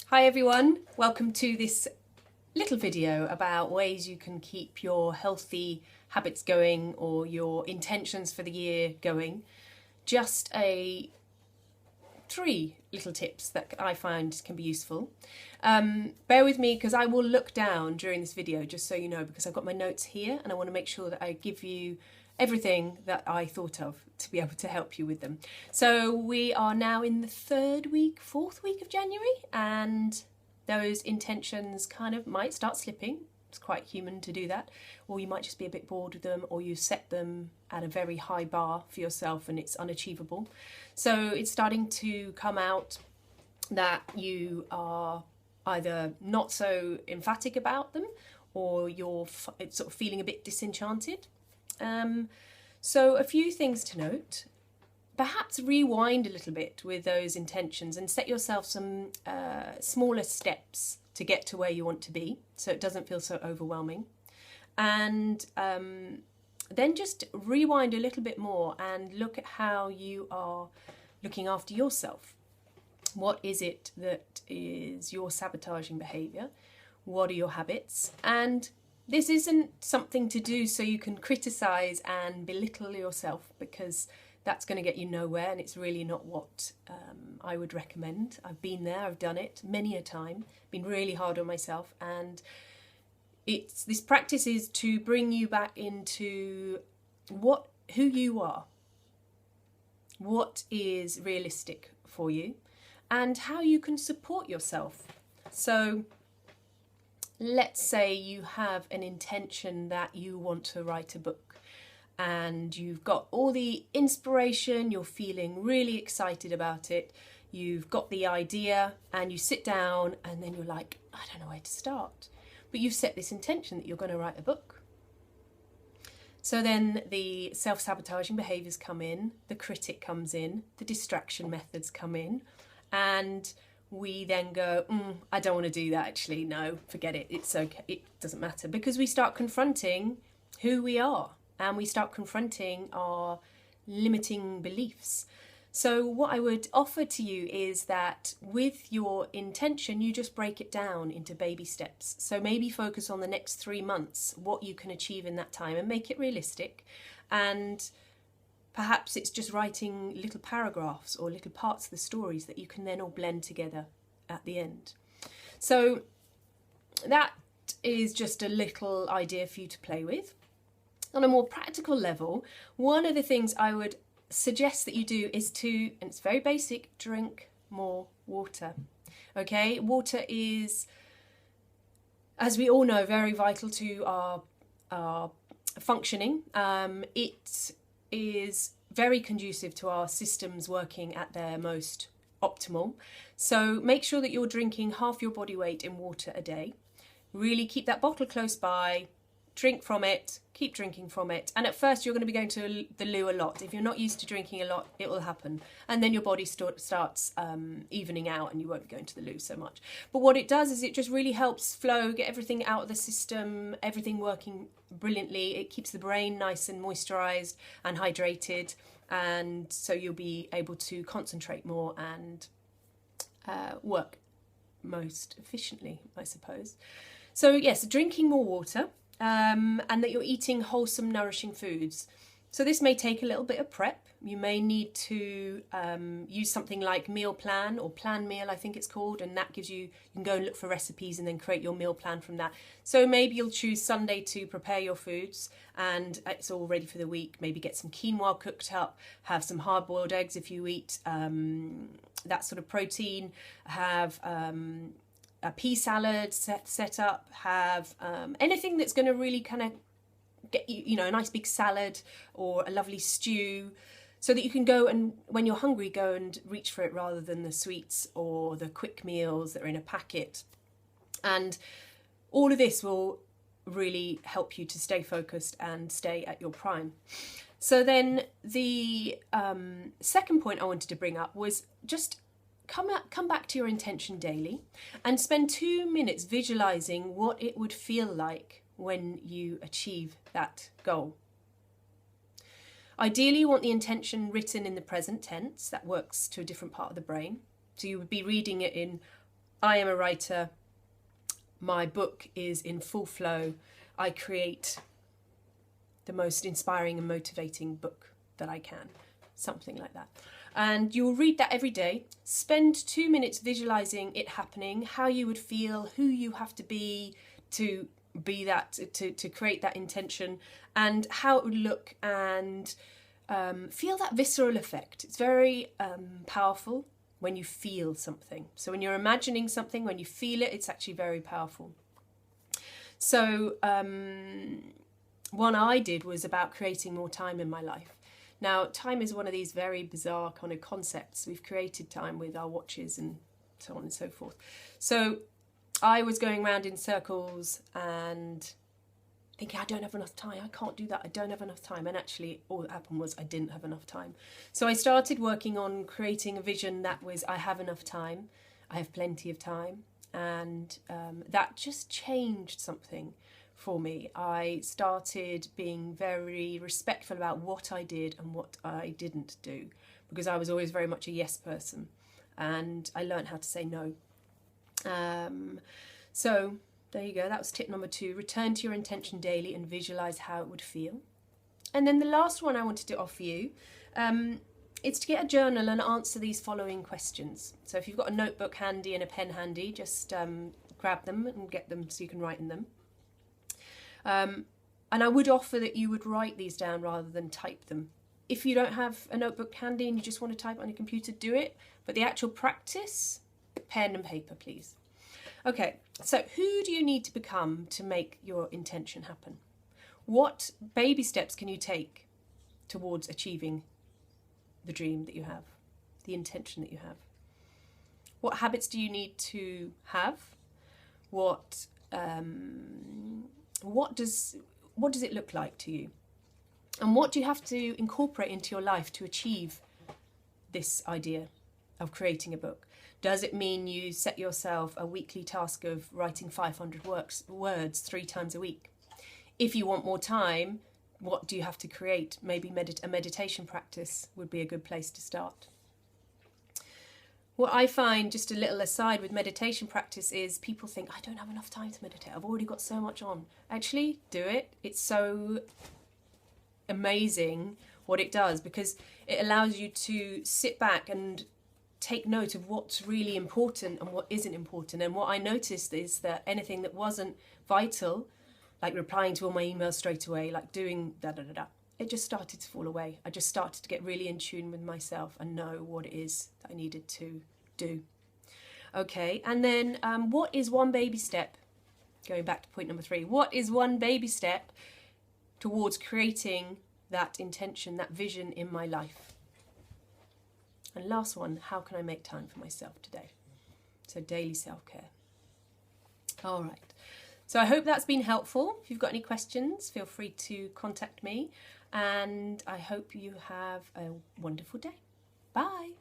Hi everyone, welcome to this little video about ways you can keep your healthy habits going or your intentions for the year going. Just three little tips that I find can be useful. Bear with me because I will look down during this video, just so you know, because I've got my notes here and I want to make sure that I give you everything that I thought of to be able to help you with them. So we are now in the fourth week of January, and those intentions kind of might start slipping. It's quite human to do that, or you might just be a bit bored with them, or you set them at a very high bar for yourself and it's unachievable. So it's starting to come out that you are either not so emphatic about them, or you're sort of feeling a bit disenchanted. So a few things to note. Perhaps rewind a little bit with those intentions and set yourself some smaller steps to get to where you want to be, so it doesn't feel so overwhelming. And then just rewind a little bit more and look at how you are looking after yourself. What is it that is your sabotaging behaviour? What are your habits? And this isn't something to do so you can criticise and belittle yourself, because that's going to get you nowhere, and it's really not what I would recommend. I've been there, I've done it many a time, been really hard on myself, and this practice is to bring you back into who you are, what is realistic for you, and how you can support yourself. So let's say you have an intention that you want to write a book, and you've got all the inspiration, you're feeling really excited about it, you've got the idea, and you sit down and then you're like, I don't know where to start. But you've set this intention that you're going to write a book. So then the self-sabotaging behaviours come in, the critic comes in, the distraction methods come in, and we then go, I don't want to do that actually, no, forget it, it's okay, it doesn't matter, because we start confronting who we are and we start confronting our limiting beliefs. So what I would offer to you is that with your intention, you just break it down into baby steps. So maybe focus on the next 3 months, what you can achieve in that time, and make it realistic. And perhaps it's just writing little paragraphs or little parts of the stories that you can then all blend together at the end. So that is just a little idea for you to play with. On a more practical level, one of the things I would suggest that you do is to, and it's very basic, drink more water. Okay, water is, as we all know, very vital to our functioning. It is very conducive to our systems working at their most optimal. So make sure that you're drinking half your body weight in water a day. Really keep that bottle close by, drink from it, keep drinking from it. And at first you're going to be going to the loo a lot. If you're not used to drinking a lot, it will happen. And then your body starts evening out and you won't be going to the loo so much. But what it does is it just really helps flow, get everything out of the system, everything working brilliantly. It keeps the brain nice and moisturised and hydrated. And so you'll be able to concentrate more and work most efficiently, I suppose. So yes, drinking more water. And that you're eating wholesome, nourishing foods. So this may take a little bit of prep. You may need to use something like Meal Plan or Plan Meal, I think it's called, and that gives you can go and look for recipes and then create your meal plan from that. So maybe you'll choose Sunday to prepare your foods and it's all ready for the week. Maybe get some quinoa cooked up, have some hard-boiled eggs if you eat that sort of protein, have a pea salad set up, have anything that's going to really kind of get you, a nice big salad or a lovely stew, so that you can go and, when you're hungry, go and reach for it rather than the sweets or the quick meals that are in a packet. And all of this will really help you to stay focused and stay at your prime. So then the second point I wanted to bring up was just come back to your intention daily and spend 2 minutes visualizing what it would feel like when you achieve that goal. Ideally, you want the intention written in the present tense. That works to a different part of the brain. So you would be reading it in I am a writer. My book is in full flow. I create the most inspiring and motivating book that I can. Something like that. And you'll read that every day. Spend 2 minutes visualizing it happening, how you would feel, who you have to be that, to create that intention, and how it would look, and feel that visceral effect. It's very powerful when you feel something. So when you're imagining something, when you feel it, it's actually very powerful. So one I did was about creating more time in my life. Now, time is one of these very bizarre kind of concepts. We've created time with our watches and so on and so forth. So I was going around in circles and thinking, I don't have enough time, I can't do that, I don't have enough time. And actually all that happened was I didn't have enough time. So I started working on creating a vision that was, I have enough time, I have plenty of time. And that just changed something for me. I started being very respectful about what I did and what I didn't do, because I was always very much a yes person, and I learned how to say no. So there you go, that was tip number 2. Return to your intention daily and visualize how it would feel. And then the last one I wanted to offer you is to get a journal and answer these following questions. So if you've got a notebook handy and a pen handy, just grab them and get them so you can write in them. And I would offer that you would write these down rather than type them. If you don't have a notebook handy and you just want to type on your computer, do it. But the actual practice, pen and paper, please. Okay, so who do you need to become to make your intention happen? What baby steps can you take towards achieving the dream that you have, the intention that you have? What habits do you need to have? What does it look like to you? And what do you have to incorporate into your life to achieve this idea of creating a book? Does it mean you set yourself a weekly task of writing 500 words 3 times a week? If you want more time, what do you have to create? Maybe a meditation practice would be a good place to start. What I find, just a little aside with meditation practice, is people think, I don't have enough time to meditate, I've already got so much on. Actually, do it. It's so amazing what it does, because it allows you to sit back and take note of what's really important and what isn't important. And what I noticed is that anything that wasn't vital, like replying to all my emails straight away, like doing da-da-da-da, it just started to fall away. I just started to get really in tune with myself and know what it is that I needed to do. Okay, and then what is one baby step, going back to point number 3, what is one baby step towards creating that intention, that vision in my life? And last one, how can I make time for myself today? So daily self-care. All right. So I hope that's been helpful. If you've got any questions, feel free to contact me. And I hope you have a wonderful day. Bye.